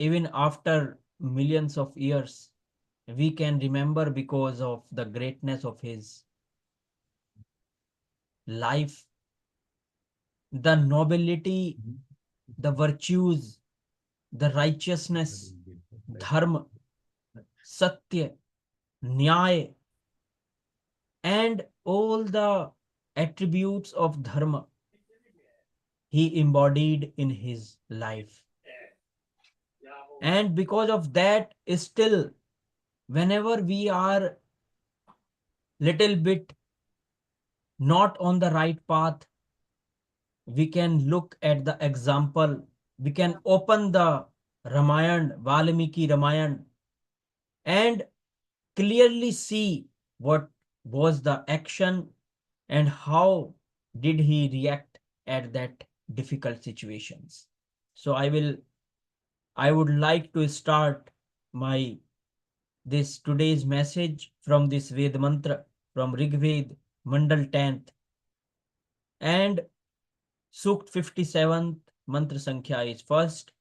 even after millions of years, we can remember because of the greatness of his life, the nobility, the virtues, the righteousness, dharma, satya, nyaya, and all the attributes of dharma he embodied in his life. And because of that, still, whenever we are little bit not on the right path, we can look at the example. We can open the Ramayana, Valmiki Ramayana, and clearly see what was the action and how did he react at that difficult situations. So I would like to start my this today's message from this Ved mantra from Rig Ved Mandal 10th and Sukt 57th mantra sankhya is first.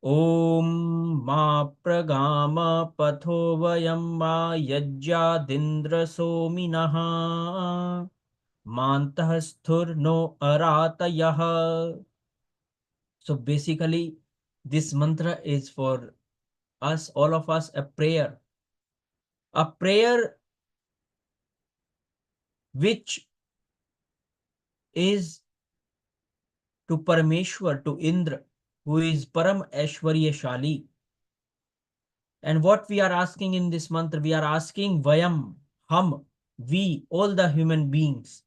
Om ma pragama patho vayam ma yajjadindra sominaha mantah sthur no aratayah. So basically, this mantra is for us, all of us, a prayer which is to Parameshwar, to Indra, who is Param Aishwaryashali. And what we are asking in this mantra, we are asking Vayam, Hum, we, all the human beings,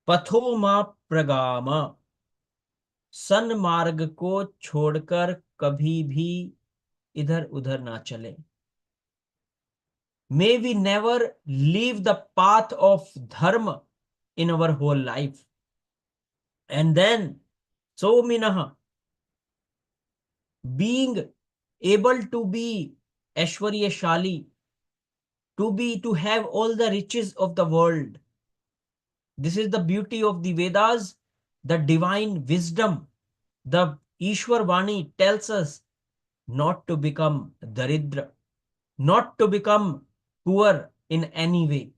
Pathoma Pragama, सन मार्ग को छोड़कर कभी भी इधर उधर ना चले. May we never leave the path of dharma in our whole life. And then, so minaha, being able to be Aishwaryashali, to have all the riches of the world. This is the beauty of the Vedas, the divine wisdom. The Ishwar Vani tells us not to become daridra, not to become poor in any way,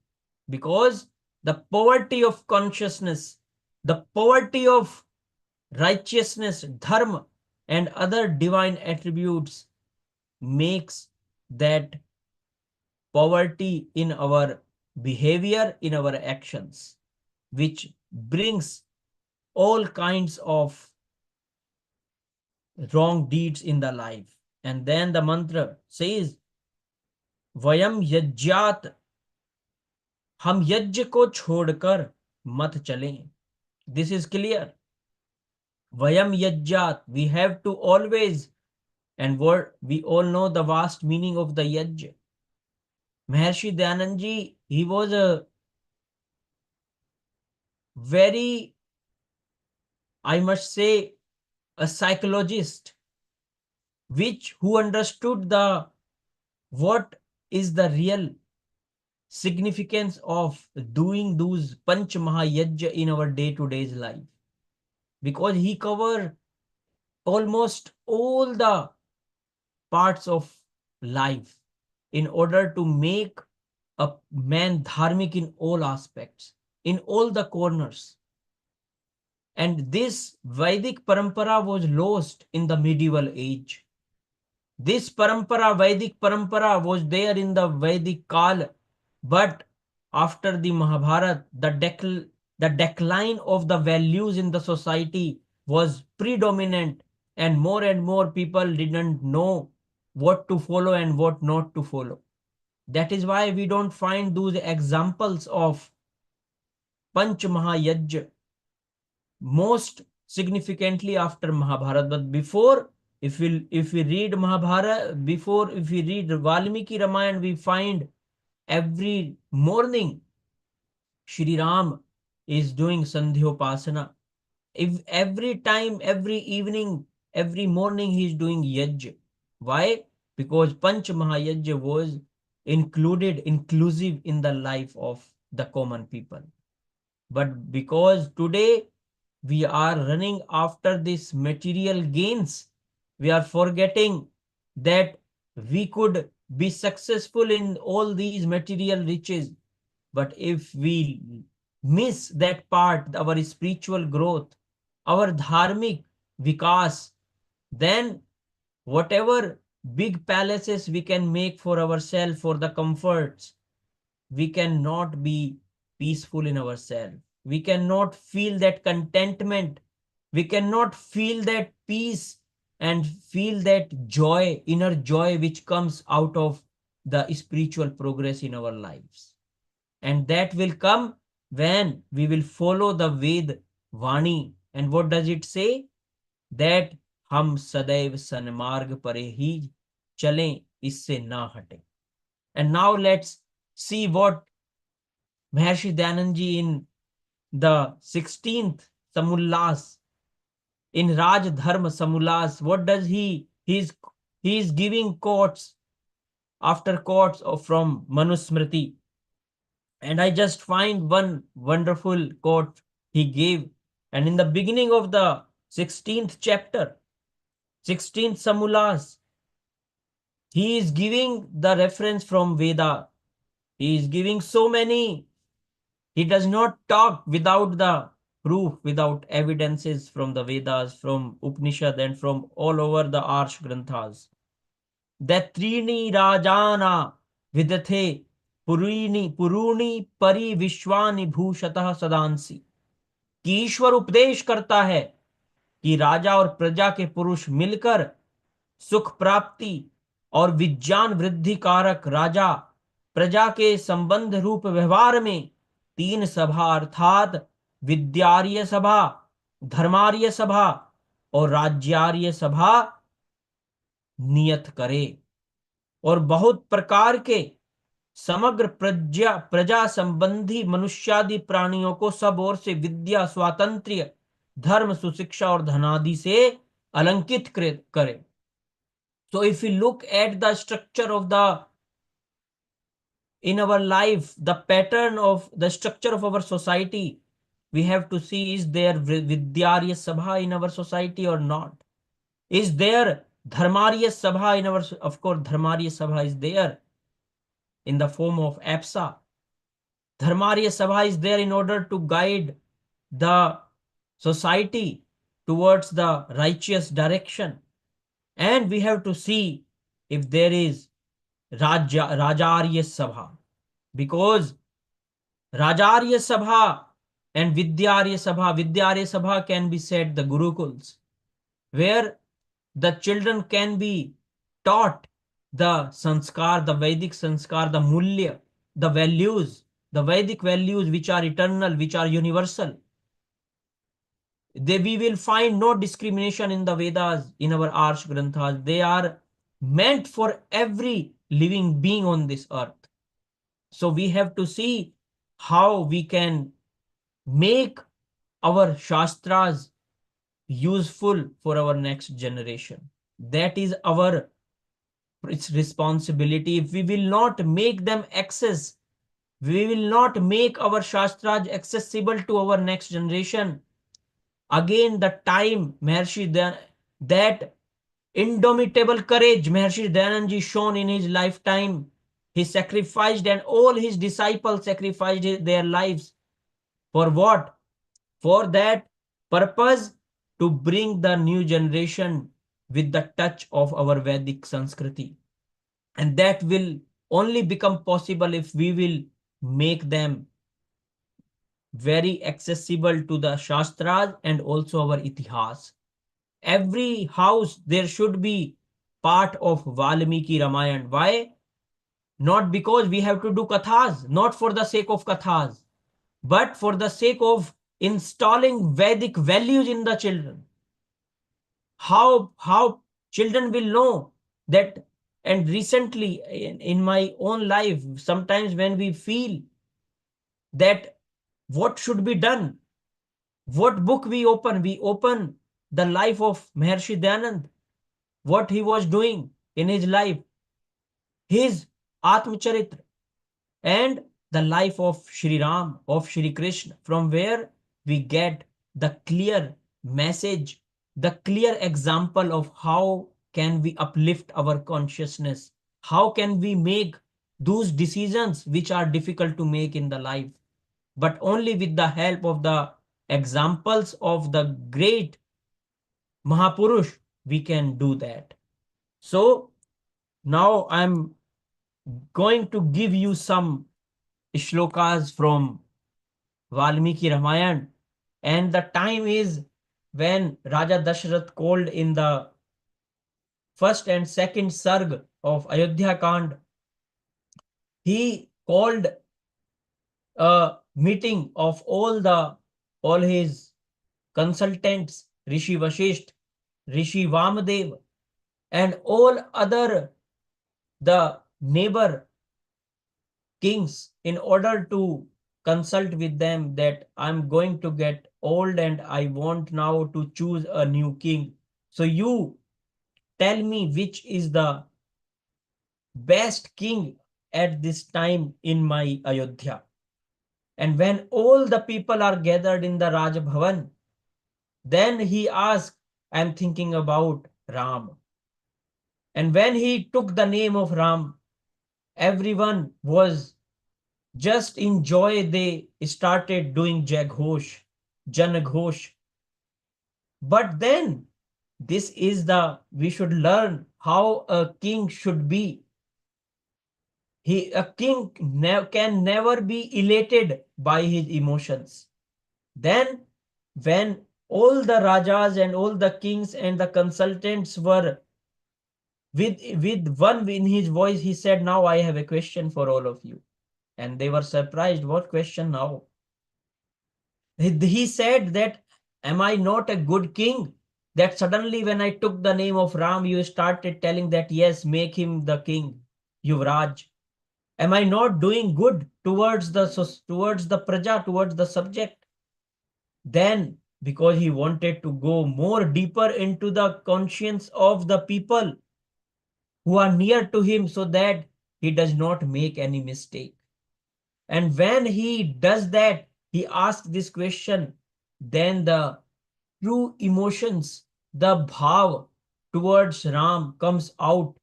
because the poverty of consciousness, the poverty of righteousness, dharma, and other divine attributes makes that poverty in our behavior, in our actions, which brings all kinds of wrong deeds in the life. And then the mantra says, Vayam yajjat, हम यज्ञ को छोड़कर मत चलें. This is clear. Vayam yajjat, we have to always, and what we all know the vast meaning of the yajna. Maharshi Dayanand ji, he was a very, I must say, a psychologist, who understood the what is the real significance of doing those Panch Mahayajna in our day-to-day life, because he covered almost all the parts of life in order to make a man dharmic in all aspects, in all the corners. And this Vedic parampara was lost in the medieval age. This parampara, Vedic parampara, was there in the Vedic Kal, but after the Mahabharata, the decline of the values in the society was predominant, and more people didn't know what to follow and what not to follow. That is why we don't find those examples of Panch Mahayajna most significantly after Mahabharata. But before, if we read Mahabharata, before if we read Valmiki Ramayana, we find every morning Shri Ram is doing Sandhyopasana. If every time, every evening, every morning he is doing Yajna. Why? Because Panch Mahayajna was inclusive in the life of the common people. But because today we are running after this material gains, We are forgetting that we could be successful in all these material riches. But if we miss that part, our spiritual growth, our dharmic vikas, then whatever big palaces we can make for ourselves, for the comforts, we cannot be peaceful in ourselves. We cannot feel that contentment. We cannot feel that peace and feel that joy, inner joy, which comes out of the spiritual progress in our lives. And that will come when we will follow the Ved Vani. And what does it say? That हम सदैव सन्मार्ग परे ही चलें, इससे ना हटें. And now let's see what Maharshi Dayanand in the 16th Samullas, in Raj Dharma Samullas, what does he is giving quotes after quotes from Manusmriti. And I just find one wonderful quote he gave. And in the beginning of the 16th chapter, 16th Samulas, he is giving the reference from Veda. He is giving so many. He does not talk without the proof, without evidences from the Vedas, from Upanishad, and from all over the Arsh Granthas. That Trini Rajana Vidathe Puruni Pari Vishwani Bhushatah Sadansi. कि ईश्वर उपदेश करता है कि राजा और प्रजा के पुरुष मिलकर सुख प्राप्ति और विज्ञान वृद्धि कारक राजा प्रजा के संबंध रूप व्यवहार में तीन सभा अर्थात विद्यार्य सभा, धर्मार्य सभा और राज्यार्य सभा नियत करे और बहुत प्रकार के समग्र प्रजा संबंधी मनुष्यादि प्राणियों को सब ओर से विद्या स्वातंत्र्य धर्म सुशिक्षा और धनादि से अलंकित करे. So if we look at the structure of the in our life, the pattern of the structure of our society, we have to see, is there Vidyarya Sabha in our society or not? Is there Dharmarya Sabha in our, of course, Dharmarya Sabha is there in the form of APSA. Dharmarya Sabha is there in order to guide the society towards the righteous direction. And we have to see if there is Rajarya Sabha, because Rajarya Sabha and Vidyarya Sabha can be said the Gurukuls, where the children can be taught the sanskar, the Vedic sanskar, the mulya, the values, the Vedic values which are eternal, which are universal. We will find no discrimination in the Vedas, in our Arsh Granthas. They are meant for every living being on this earth. So we have to see how we can make our Shastras useful for our next generation. That is our responsibility. If we will not make them access, we will not make our Shastras accessible to our next generation. Again, the time that indomitable courage Maharshi Dayanand shown in his lifetime, he sacrificed, and all his disciples sacrificed their lives. For what? For that purpose, to bring the new generation with the touch of our Vedic Sanskriti. And that will only become possible if we will make them very accessible to the Shastras and also our Itihas. Every house there should be part of Valmiki Ramayana. Why? Not because we have to do kathas, not for the sake of kathas, but for the sake of installing Vedic values in the children. How children will know that. And recently in my own life, sometimes when we feel that what should be done, what book we open the life of Maharshi Dayanand, what he was doing in his life, his Atmacharitra, and the life of Shri Ram, of Shri Krishna, from where we get the clear message, the clear example of how can we uplift our consciousness, how can we make those decisions which are difficult to make in the life, but only with the help of the examples of the great Mahapurush we can do that. So now I'm going to give you some shlokas from Valmiki Ramayana, and the time is when Raja Dashrath called in the first and second sarg of Ayodhya Kand. He called a meeting of all his consultants, Rishi Vashisht, Rishi Vamadev, and all other the neighbor kings in order to consult with them that I'm going to get old and I want now to choose a new king. So you tell me which is the best king at this time in my Ayodhya. And when all the people are gathered in the Raj Bhavan, then he asked, I'm thinking about Ram. And when he took the name of Ram, everyone was just in joy. They started doing Jaghosh, Janaghosh. But then this is we should learn how a king should be. A king can never be elated by his emotions. Then, when all the rajas and all the kings and the consultants were with one in his voice, he said, now I have a question for all of you. And they were surprised. What question now? He said that, am I not a good king? That suddenly when I took the name of Ram, you started telling that, yes, make him the king, Yuvraj. Am I not doing good towards the praja, towards the subject? Then, because he wanted to go more deeper into the conscience of the people who are near to him so that he does not make any mistake. And when he does that, he asks this question, then the true emotions, the bhav towards Ram comes out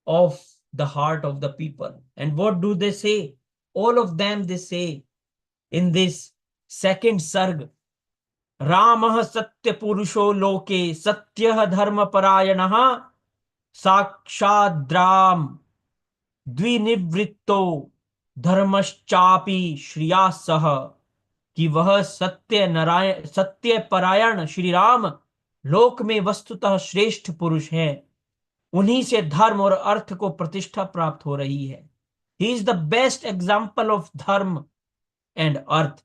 of the heart of the people. And what do they say? All of them, they say in this second sarg, Ramah Satya Purusho Loke Satyah Dharma Parayanaha Sakshadram Dvinivritto Dharmaschapi Shriyasah, कि वह सत्य परायण श्री राम लोक में वस्तुतः श्रेष्ठ पुरुष है, उन्हीं से धर्म और अर्थ को प्रतिष्ठा प्राप्त हो रही है. He is the best example of dharma and artha,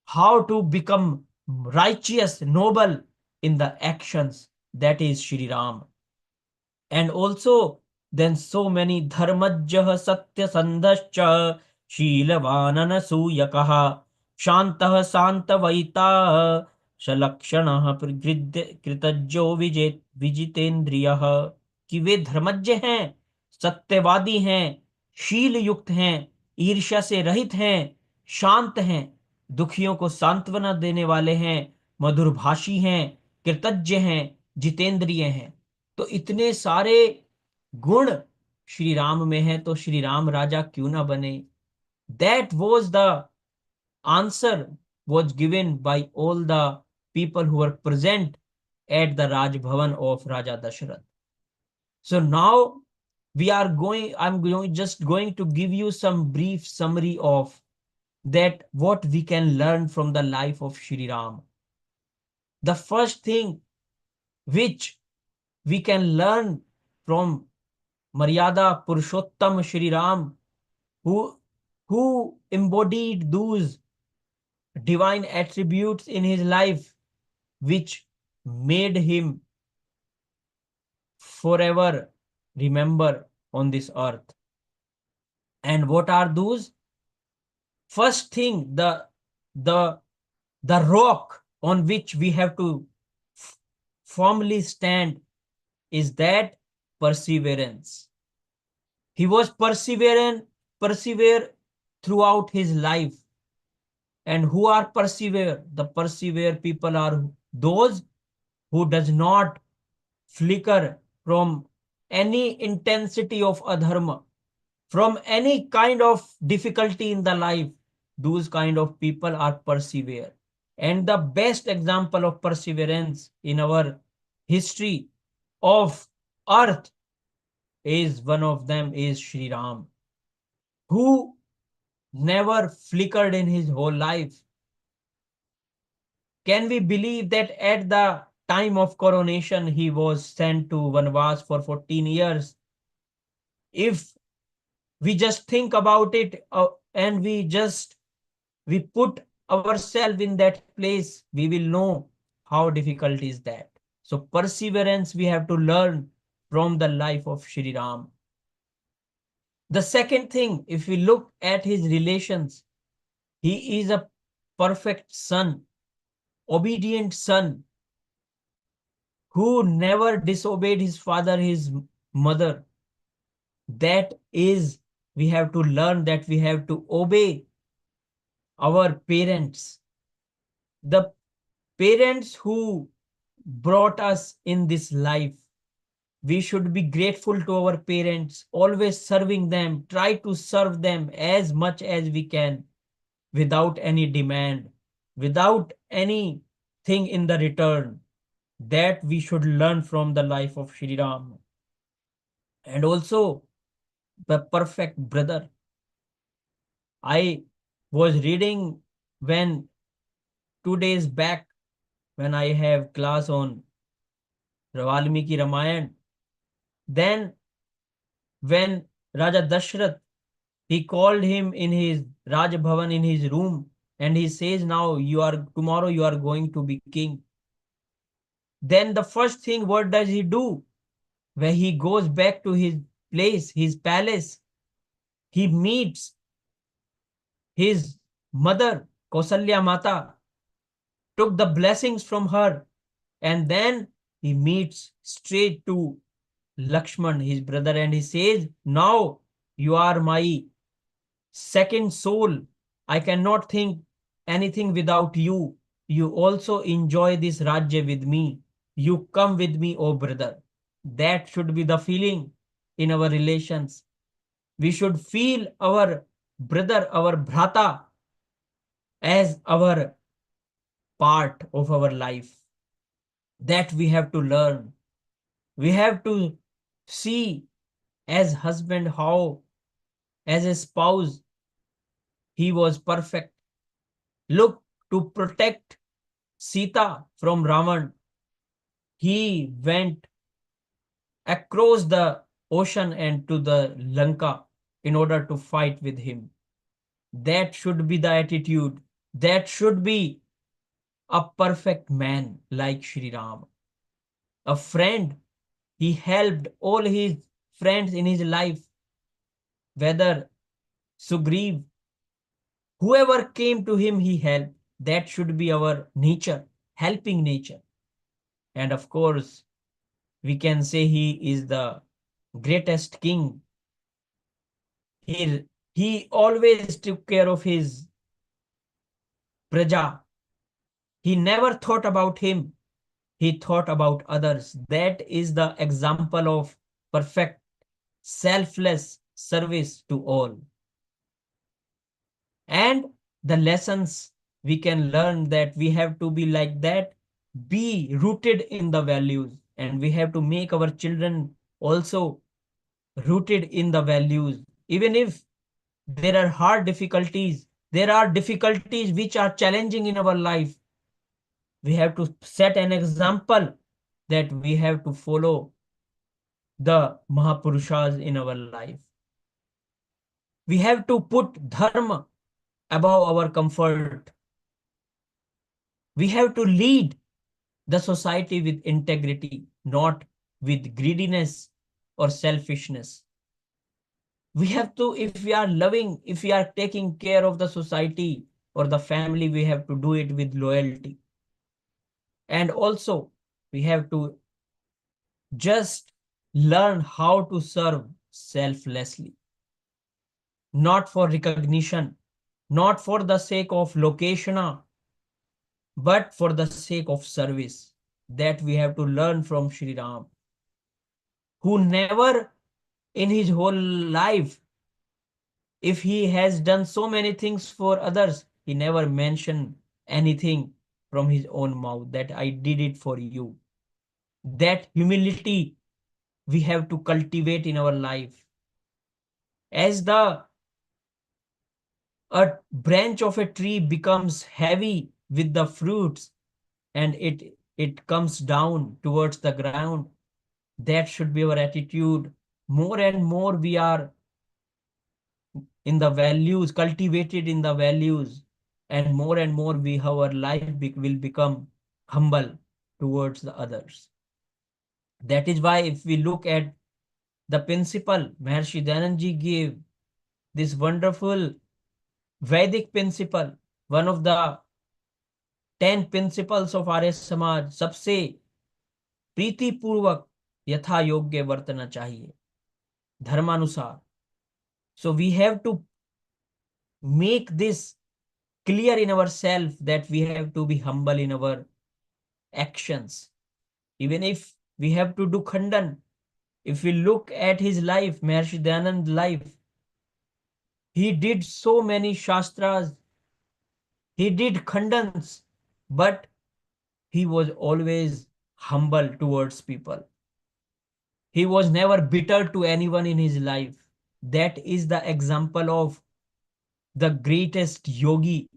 how to become righteous, noble in the actions. That is Shri Ram. And also, then so many dharmajjah satya sandhascha शीलवानन सूयकः शान्तः शान्तवैता सलक्षणः कृतज्जो विजितेन्द्रियः, कि वे धर्मज्ञ हैं, सत्यवादी हैं, शील युक्त हैं, ईर्ष्या से रहित हैं, शांत हैं, दुखियों को सांत्वना देने वाले हैं, मधुरभाषी हैं, कृतज्ञ हैं, जितेंद्रिय हैं. तो इतने सारे गुण श्री राम में हैं, तो श्री राम राजा क्यों ना बने? That was the answer was given by all the people who were present at the Raj Bhavan of Raja Dashrath. So now I'm just going to give you some brief summary of that what we can learn from the life of Shri Ram. The first thing which we can learn from Maryada Purushottam Shri Ram, who embodied those divine attributes in his life which made him forever remember on this earth. And what are those? First thing, the rock on which we have to firmly stand is that perseverance. He was persevere throughout his life. And who are persevere? The persevere people are those who does not flicker from any intensity of adharma, from any kind of difficulty in the life. Those kind of people are persevere. And the best example of perseverance in our history of earth is one of them is Sri Ram, who never flickered in his whole life. Can we believe that at the time of coronation he was sent to Vanvas for 14 years? If we just think about it and we put ourselves in that place, we will know how difficult is that. So perseverance we have to learn from the life of Shri Ram. The second thing, if we look at his relations, he is a perfect son, obedient son, who never disobeyed his father, his mother. That is, we have to learn that we have to obey our parents, the parents who brought us in this life. We should be grateful to our parents, always serving them, try to serve them as much as we can without any demand, without anything in the return. That we should learn from the life of Shri Ram. And also the perfect brother. I was reading when 2 days back when I have class on Valmiki Ramayana. Then when Raja Dashrath, he called him in his Raj Bhavan in his room and he says, now tomorrow you are going to be king. Then the first thing, what does he do? When he goes back to his place, his palace, he meets his mother, Kausalya Mata, took the blessings from her, and then he meets straight to Lakshman, his brother, and he says, now you are my second soul. I cannot think anything without you. You also enjoy this Rajya with me. You come with me, oh brother. That should be the feeling in our relations. We should feel our brother, our bhrata, as our part of our life. That we have to learn. We have to see as husband how, as a spouse, he was perfect. Look, to protect Sita from Ravan, he went across the ocean and to the Lanka in order to fight with him. That should be the attitude. That should be a perfect man like Sri Ram. A friend. He helped all his friends in his life, whether Sugriv, whoever came to him, he helped. That should be our nature, helping nature. And of course, we can say he is the greatest king. He always took care of his praja. He never thought about him. He thought about others. That is the example of perfect, selfless service to all. And the lessons we can learn, that we have to be like that, be rooted in the values, and we have to make our children also rooted in the values. Even if there are hard difficulties, there are difficulties which are challenging in our life, we have to set an example that we have to follow the Mahapurushas in our life. We have to put dharma above our comfort. We have to lead the society with integrity, not with greediness or selfishness. We have to, if we are loving, if we are taking care of the society or the family, we have to do it with loyalty. And also, we have to just learn how to serve selflessly, not for recognition, not for the sake of location, but for the sake of service. that we have to learn from Shri Ram, who never in his whole life, if he has done so many things for others, he never mentioned anything from his own mouth that I did it for you. That humility we have to cultivate in our life. As the a branch of a tree becomes heavy with the fruits and it comes down towards the ground, that should be our attitude. More and more we are in the values, cultivated in the values, and more we our life will become humble towards the others. That is why if we look at the principle Maharshi Dhananji gave, this wonderful Vedic principle, one of the 10 principles of Arya Samaj, सबसे प्रीति पूर्वक यथा योग्य वर्तना चाहिए धर्मानुसार. So we have to make this clear in ourselves that we have to be humble in our actions. Even if we have to do khandan, if we look at his life, Maharshi Dayanand's life, he did so many shastras, he did khandans, but he was always humble towards people. He was never bitter to anyone in his life. That is the example of the greatest yogi.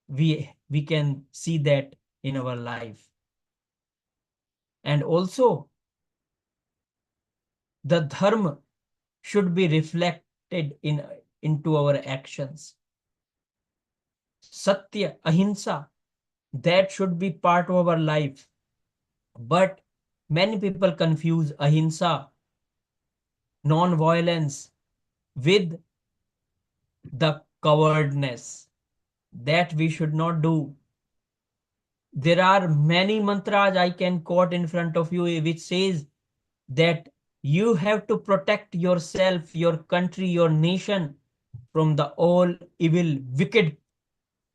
We can see that in our life. And also, the dharma should be reflected into our actions. Satya, ahimsa, that should be part of our life. But many people confuse ahimsa, non-violence, with the cowardness. That we should not do. There are many mantras I can quote in front of you which says that you have to protect yourself, your country, your nation from the all evil, wicked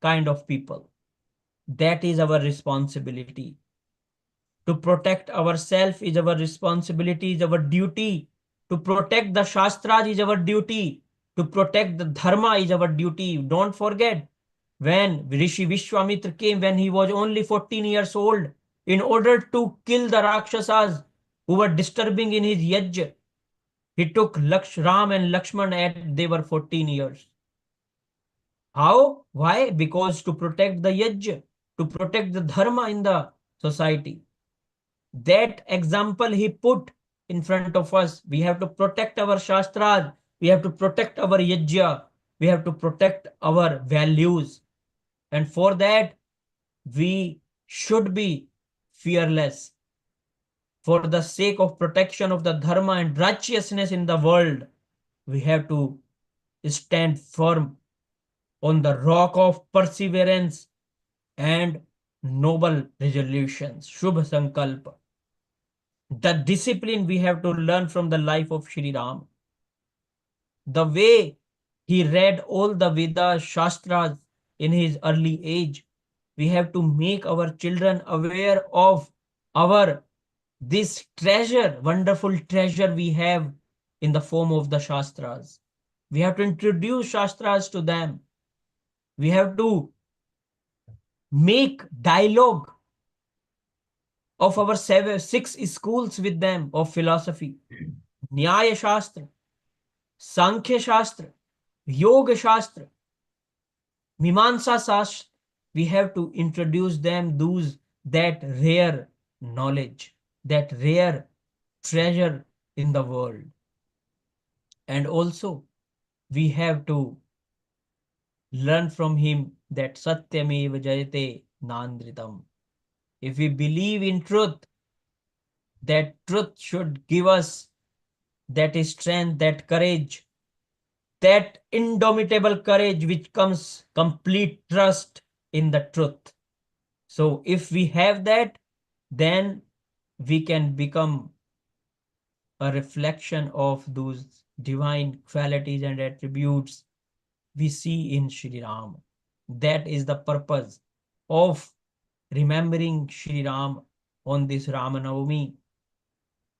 kind of people. That is our responsibility. To protect ourselves is our responsibility, is our duty. To protect the Shastras is our duty. To protect the Dharma is our duty. Don't forget, when Rishi Vishwamitra came when he was only 14 years old, in order to kill the Rakshasas who were disturbing in his yajna, he took Ram and Lakshman at they were 14 years. How? Why? Because to protect the yajna, to protect the dharma in the society. That example he put in front of us. We have to protect our shastras, we have to protect our yajna, we have to protect our values. And for that, we should be fearless. For the sake of protection of the dharma and righteousness in the world, we have to stand firm on the rock of perseverance and noble resolutions. Shubh Sankalpa. The discipline we have to learn from the life of Shri Ram. The way he read all the Vedas, Shastras in his early age. We have to make our children aware of our this treasure, wonderful treasure we have in the form of the Shastras. We have to introduce Shastras to them. We have to make dialogue of our six schools with them of philosophy. Nyaya Shastra, Sankhya Shastra, Yoga Shastra, Mimamsa Shastra. We have to introduce them those that rare knowledge, that rare treasure in the world. And also, we have to learn from him that Satyameva Jayate Nandritam. If we believe in truth, that truth should give us that strength, that courage, that indomitable courage which comes complete trust in the truth. So if we have that, then we can become a reflection of those divine qualities and attributes we see in Shri Ram. That is the purpose of remembering Shri Ram on this Ramanavami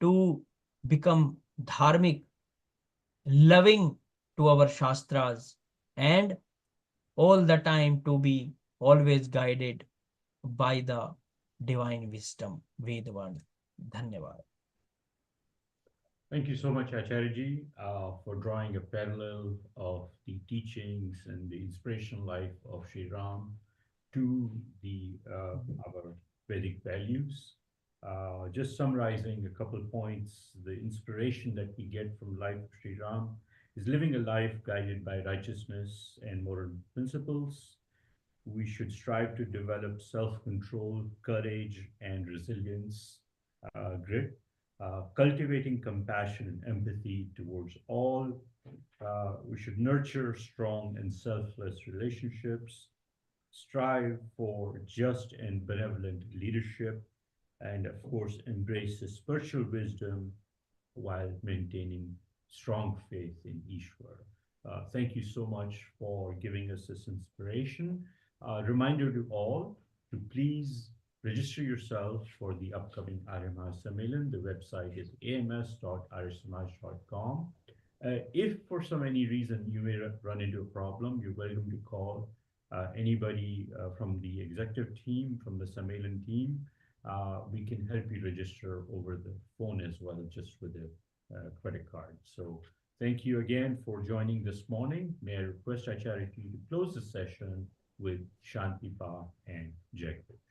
to become dharmic, loving to our Shastras, and all the time to be always guided by the divine wisdom, Vedvan. Dhanyavad. Thank you so much, Acharya for drawing a parallel of the teachings and the inspirational life of Sri Ram to the our Vedic values. Just summarizing a couple points, the inspiration that we get from life of Sri Ram is living a life guided by righteousness and moral principles. We should strive to develop self-control, courage, and resilience, grit, cultivating compassion and empathy towards all. We should nurture strong and selfless relationships, strive for just and benevolent leadership, and of course, embrace the spiritual wisdom while maintaining strong faith in Ishwar. Thank you so much for giving us this inspiration. Reminder to all to please register yourself for the upcoming Arya Sammelan. The website is ams.aryasamaj.com. If for some any reason you may run into a problem, you're welcome to call anybody from the executive team, from the Sammelan team. We can help you register over the phone as well, just with a credit card. So thank you again for joining this morning. May I request Acharya to close the session with Shanti Pa and Jagdish.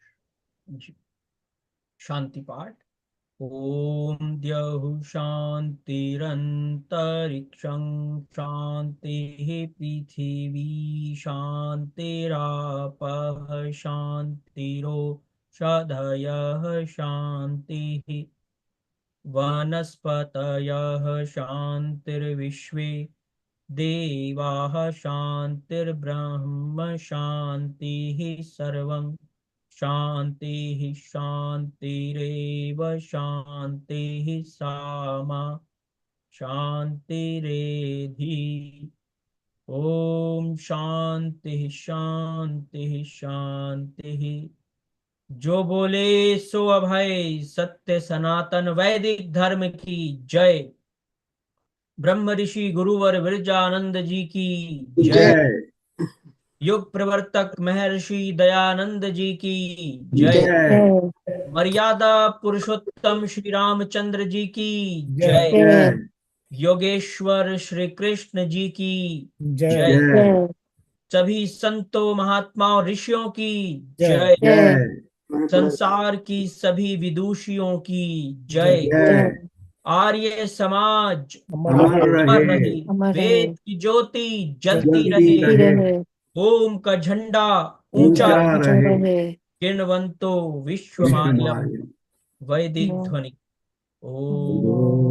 Shanti Part. Om Dyahu Shantirantarikshan Shantihi Prithivi Shantirapah Shantiro Shadhayah Shantihi Vanaspatayah Shantirvishve देवाः शान्तिर्ब्रह्म शान्तिः सर्वं शान्तिः शान्तिरेव शान्तिः सामा शान्तिरेधि ॐ शान्तिः शान्तिः शान्तिः जो बोले सो अभय सत्य सनातन वैदिक धर्म की जय ब्रह्म ऋषि गुरुवर विरजानंद जी की जय युग प्रवर्तक महर्षि दयानंद जी की जय मर्यादा पुरुषोत्तम श्री रामचंद्र जी की जय योगेश्वर श्री कृष्ण जी की जय सभी संतों महात्माओं ऋषियों की जय संसार की सभी विदुषियों की जय आर्य समाज अमर रहे वेद की ज्योति जलती रहे ओम का झंडा ऊंचा रहे किण्वंतो विश्व माल्यम वैदिक ध्वनि ओम